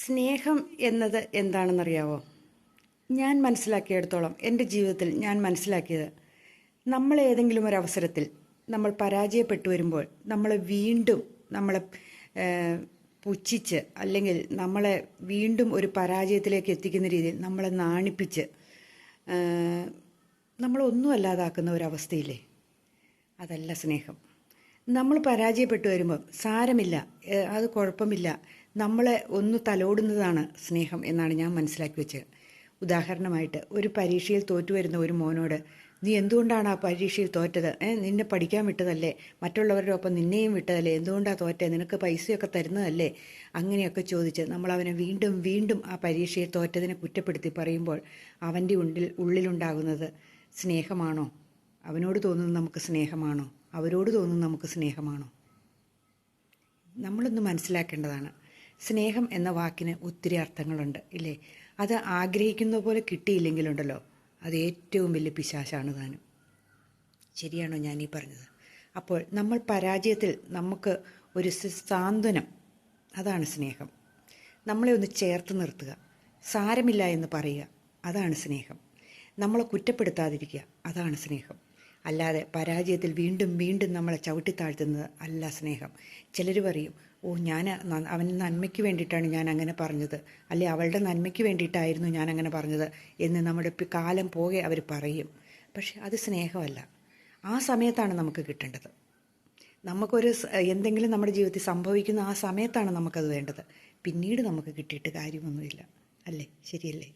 സ്നേഹം എന്നത് എന്താണെന്നറിയാവോ? ഞാൻ മനസ്സിലാക്കിയിടത്തോളം എൻ്റെ ജീവിതത്തിൽ ഞാൻ മനസ്സിലാക്കിയത്, നമ്മൾ ഏതെങ്കിലും ഒരു അവസരത്തിൽ നമ്മൾ പരാജയപ്പെട്ടു വരുമ്പോൾ നമ്മളെ വീണ്ടും നമ്മളെ പുച്ഛിച്ച് അല്ലെങ്കിൽ നമ്മളെ വീണ്ടും ഒരു പരാജയത്തിലേക്ക് എത്തിക്കുന്ന രീതിയിൽ നമ്മളെ നാണിപ്പിച്ച് നമ്മളൊന്നും അല്ലാതാക്കുന്ന ഒരവസ്ഥയില്ലേ, അതല്ല സ്നേഹം. നമ്മൾ പരാജയപ്പെട്ടു വരുമ്പോൾ സാരമില്ല, അത് കുഴപ്പമില്ല, നമ്മളെ ഒന്ന് തലോടുന്നതാണ് സ്നേഹം എന്നാണ് ഞാൻ മനസ്സിലാക്കി വെച്ചത്. ഉദാഹരണമായിട്ട്, ഒരു പരീക്ഷയിൽ തോറ്റു വരുന്ന ഒരു മോനോട്, നീ എന്തുകൊണ്ടാണ് ആ പരീക്ഷയിൽ തോറ്റത്? നിന്നെ പഠിക്കാൻ വിട്ടതല്ലേ, മറ്റുള്ളവരുടെ ഒപ്പം നിന്നെയും വിട്ടതല്ലേ, എന്തുകൊണ്ടാണ് തോറ്റത്? നിനക്ക് പൈസയൊക്കെ തരുന്നതല്ലേ? അങ്ങനെയൊക്കെ ചോദിച്ച് നമ്മൾ അവനെ വീണ്ടും വീണ്ടും ആ പരീക്ഷയിൽ തോറ്റതിനെ കുറ്റപ്പെടുത്തി പറയുമ്പോൾ അവൻ്റെ ഉള്ളിലുണ്ടാകുന്നത് സ്നേഹമാണോ? അവനോട് തോന്നുന്നത് നമുക്ക് സ്നേഹമാണോ? അവരോട് തോന്നുന്നത് നമുക്ക് സ്നേഹമാണോ? നമ്മളൊന്ന് മനസ്സിലാക്കേണ്ടതാണ്. സ്നേഹം എന്ന വാക്കിന് ഒത്തിരി അർത്ഥങ്ങളുണ്ട് ഇല്ലേ? അത് ആഗ്രഹിക്കുന്ന പോലെ കിട്ടിയില്ലെങ്കിലുണ്ടല്ലോ, അത് ഏറ്റവും വലിയ പിശാചാണ് താനും. ശരിയാണോ ഞാൻ ഈ പറഞ്ഞത്? അപ്പോൾ നമ്മൾ പരാജയത്തിൽ നമുക്ക് ഒരു സാന്ത്വനം, അതാണ് സ്നേഹം. നമ്മളെ ഒന്ന് ചേർത്ത് നിർത്തുക, സാരമില്ല എന്ന് പറയുക, അതാണ് സ്നേഹം. നമ്മളെ കുറ്റപ്പെടുത്താതിരിക്കുക, അതാണ് സ്നേഹം. അല്ലാതെ പരാജയത്തിൽ വീണ്ടും വീണ്ടും നമ്മളെ ചവിട്ടിത്താഴ്ത്തുന്നത് അല്ല സ്നേഹം. ചിലർ പറയും, അവൻ നന്മയ്ക്ക് വേണ്ടിയിട്ടാണ് ഞാൻ അങ്ങനെ പറഞ്ഞത്, അല്ലെ അവളുടെ നന്മയ്ക്ക് വേണ്ടിയിട്ടായിരുന്നു ഞാൻ അങ്ങനെ പറഞ്ഞത് എന്ന് നമ്മുടെ കാലം പോകെ അവർ പറയും. പക്ഷെ അത് സ്നേഹമല്ല. ആ സമയത്താണ് നമുക്ക് കിട്ടേണ്ടത്. നമുക്കൊരു എന്തെങ്കിലും നമ്മുടെ ജീവിതത്തിൽ സംഭവിക്കുന്ന ആ സമയത്താണ് നമുക്കത് വേണ്ടത്. പിന്നീട് നമുക്ക് കിട്ടിയിട്ട് കാര്യമൊന്നുമില്ല, അല്ലേ? ശരിയല്ലേ?